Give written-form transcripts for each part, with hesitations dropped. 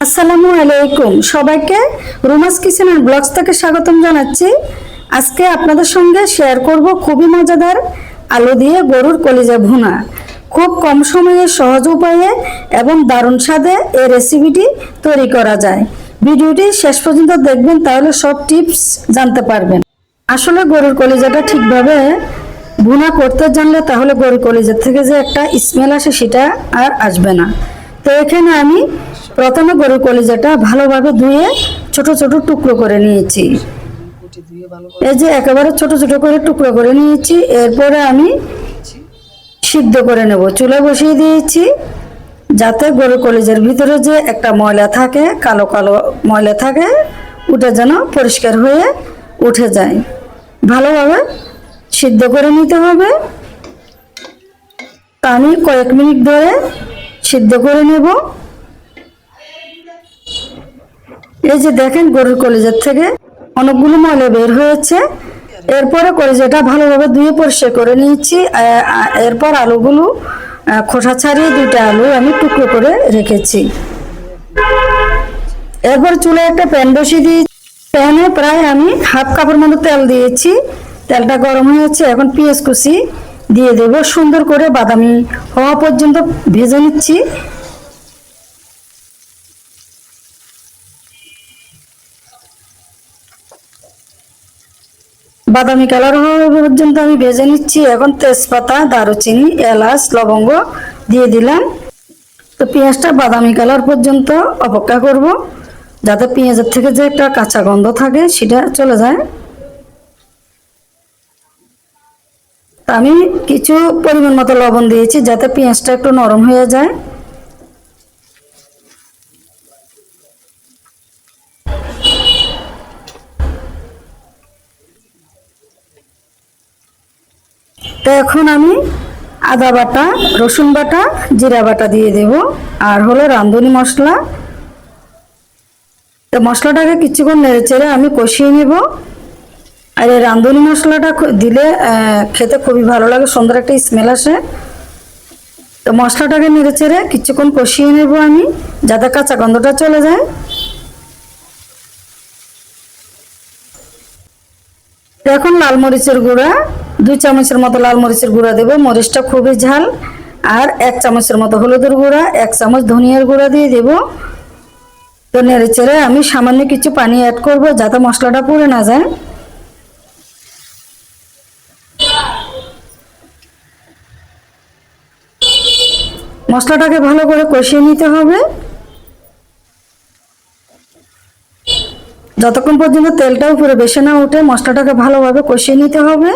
আসসালামু আলাইকুম সবাইকে রুমাস কিচেন এন্ড ব্লগস থেকে স্বাগতম জানাচ্ছি। আজকে আপনাদের সঙ্গে শেয়ার করব খুবই মজাদার আলু দিয়ে গরুর কলিজা ভুনা। খুব কম সময়ে সহজ উপায়ে এবং দারুণ স্বাদে এই রেসিপিটি তৈরি করা যায়। ভিডিওটি শেষ পর্যন্ত দেখবেন, তাহলে সব টিপস জানতে পারবেন। আসলে গরুর কলিজাটা ঠিকভাবে ভুনা করতে জানলে তাহলে গরুর কলিজা থেকে যে একটা স্মেল আসে সেটা আর আসবে না। তো এখানে আমি প্রথমে গরুর কলিজাটা ভালোভাবে ধুয়ে ছোট ছোট টুকরো করে নিয়েছি। এই যে একেবারে ছোট ছোট করে টুকরো করে নিয়েছি। এরপরে আমি সিদ্ধ করে নেব। চুলা বসিয়ে দিয়েছি যাতে গরুর কলিজার ভিতরে যে একটা ময়লা থাকে, কালো কালো ময়লা থাকে, ওটা যেন পরিষ্কার হয়ে উঠে যায়। ভালোভাবে সিদ্ধ করে নিতে হবে। তা আমি কয়েক মিনিট ধরে সিদ্ধ করে নেব। এই যে দেখেন গরুর কলিজার থেকে অনেকগুলো ময়লা বের হয়েছে। এরপরে কলিজাটা ভালোভাবে ধুয়ে পরিষ্কার করে নিয়েছি। এরপর আলুগুলো খোসা ছাড়িয়ে দুইটা আলু আমি টুকরো করে রেখেছি। এরপর চুলায় একটা প্যান বসিয়ে দিয়েছি। প্যানে প্রায় আমি হাফ কাপের মতো তেল দিয়েছি। তেলটা গরম হয়েছে, এখন পেঁয়াজ কুচি দিয়ে দেব। সুন্দর করে বাদামি হওয়া পর্যন্ত ভেজে নিচ্ছি। বাদামি কালার হওয়া পর্যন্ত আমি ভেজে নিচ্ছি। এখন তেজপাতা, দারুচিনি, এলাচ, লবঙ্গ দিয়ে দিলাম। তো পেঁয়াজটা বাদামি কালার পর্যন্ত অপেক্ষা করব, যাতে পেঁয়াজের থেকে যে একটা কাঁচা গন্ধ থাকে সেটা চলে যায়। তা আমি কিছু পরিমাণ মতো লবণ দিয়েছি যাতে পেঁয়াজটা একটু নরম হয়ে যায়। তো এখন আমি আদা বাটা, রসুন বাটা, জিরা বাটা দিয়ে দেব, আর হলো রাঁধুনি মশলা। তো মশলাটাকে কিছুক্ষণ নেড়ে চেড়ে আমি কষিয়ে নেব। আর এই রাঁধুনি মশলাটা দিলে খেতে খুবই ভালো লাগে, সুন্দর একটা স্মেল আসে। তো মশলাটাকে নেড়ে চেড়ে কিছুক্ষণ কষিয়ে নেব আমি, যাতে কাঁচা গন্ধটা চলে যায়। এখন লাল মরিচের গুঁড়া 2 চামচের মতো লাল মরিচের গুঁড়া দেব। মরিচটা খুবই ঝাল। আর 1 চামচের মতো হলুদের গুঁড়া, 1 চামচ ধনিয়ার গুঁড়া দিয়ে দেব। তো নেড়ে চেড়ে আমি সামান্য কিছু পানি অ্যাড করব যাতে মশলাটা পুড়ে না যায়। মশলাটাকে ভালো করে কষিয়ে নিতে হবে যতক্ষণ পর্যন্ত তেলটা উপরে বেশি না উঠে। মশলাটাকে ভালোভাবে কষিয়ে নিতে হবে।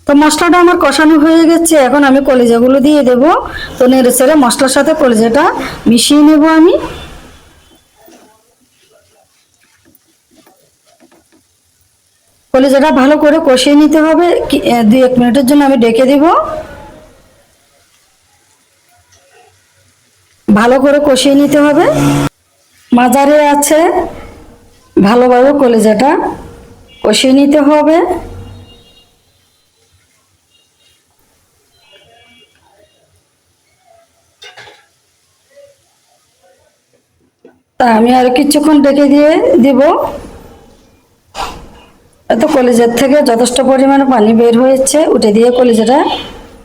তো মশলাটা আমার কষানো হয়ে গেছে, এখন আমি কলিজাগুলো দিয়ে দেব। তো নেড়ে চেড়ে মশলার সাথে কলিজাটা মিশিয়ে নেব আমি। কলিজাটা ভালো করে কষিয়ে নিতে হবে। 2-1 মিনিটের জন্য আমি ঢেকে দেব। ভালো করে কষিয়ে নিতে হবে। মাঝারে আছে ভালোভাবে কলিজাটা কষিয়ে নিতে হবে। তা আমি আর কিছুক্ষণ ঢেকে দিয়ে দিব। এত কলিজার থেকে যথেষ্ট পরিমাণে পানি বের হয়েছে, উঠে দিয়ে কলিজাটা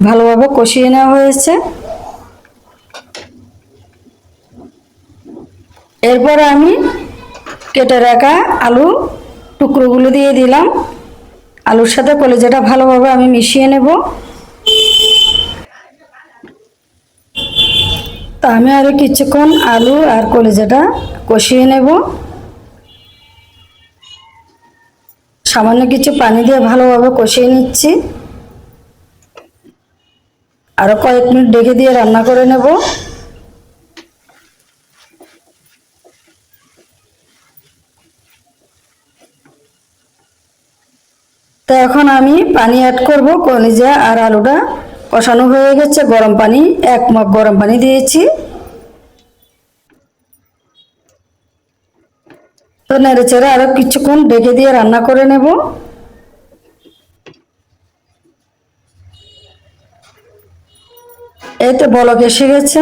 ভালোভাবে কষিয়ে নেওয়া হয়েছে। এরপর আমি কেটে রাখা আলু টুকরোগুলো দিয়ে দিলাম। আলুর সাথে কলিজাটা ভালোভাবে আমি মিশিয়ে নেব। তা আমি আরো কিছুক্ষণ আলু আর কলিজাটা কষিয়ে নেব। সামান্য কিছু পানি দিয়ে ভালোভাবে কষিয়ে নিচ্ছি। আরো কয়েক মিনিট ঢেকে দিয়ে রান্না করে নেব। তো এখন আমি পানি অ্যাড করব। কলিজা আর আলুটা কষানো হয়ে গেছে। গরম পানি, 1 মগ গরম পানি দিয়েছি। তো নেড়ে চেড়ে আরো কিছুক্ষণ ঢেকে দিয়ে রান্না করে নেব। এই তো বলক এসে গেছে।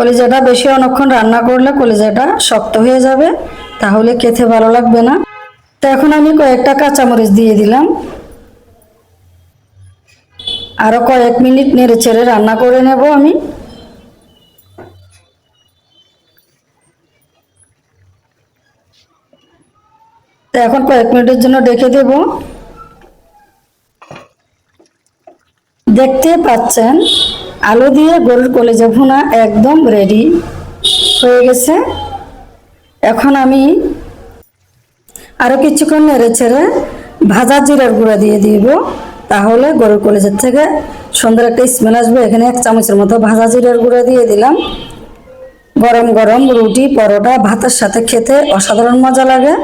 কলিজাটা বেশি অনেকক্ষণ রান্না করলে কলিজাটা শক্ত হয়ে যাবে, তাহলে খেতে ভালো লাগবে না। তো এখন আমি কয়েকটা কাঁচামরিচ দিয়ে দিলাম। আরো কয়েক মিনিট নেড়ে চেড়ে রান্না করে নেব আমি। তো এখন কয়েক মিনিটের জন্য ঢেকে দেব। দেখতে পাচ্ছেন আলু দিয়ে গরুর কলিজা ভুনা একদম রেডি হয়ে গেছে। এখন আমি আরো কিছুক্ষণ নেড়ে ছেড়ে ভাজা জিরার গুঁড়া দিয়ে দিব, তাহলে গরুর কলিজার থেকে সুন্দর একটা স্মেল আসবে। এখানে 1 চামচের মতো ভাজা জিরার গুঁড়া দিয়ে দিলাম। গরম গরম রুটি, পরোটা, ভাতের সাথে খেতে অসাধারণ মজা লাগে।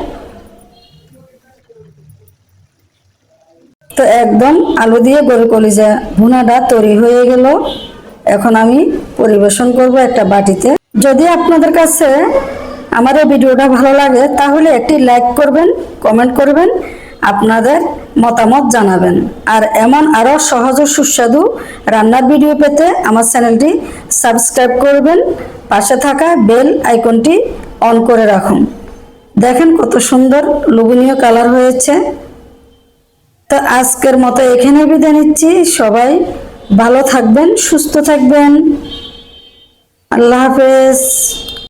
তো একদম আলু দিয়ে গরুর কলিজা ভুনাটা তৈরি হয়ে গেল। এখন আমি পরিবেশন করব একটা বাটিতে। যদি আপনাদের কাছে আমার এই ভিডিওটা ভালো লাগে তাহলে একটি লাইক করবেন, কমেন্ট করবেন, আপনাদের মতামত জানাবেন। আর এমন আরো সহজ ও সুস্বাদু রান্নার ভিডিও পেতে আমার চ্যানেলটি সাবস্ক্রাইব করবেন, পাশে থাকা বেল আইকনটি অন করে রাখুন। দেখেন কত সুন্দর লোভনীয় কালার হয়েছে। তো আজকের মতো এখানে বিদায় নিচ্ছি। সবাই ভালো থাকবেন, সুস্থ থাকবেন। আল্লাহ হাফেজ।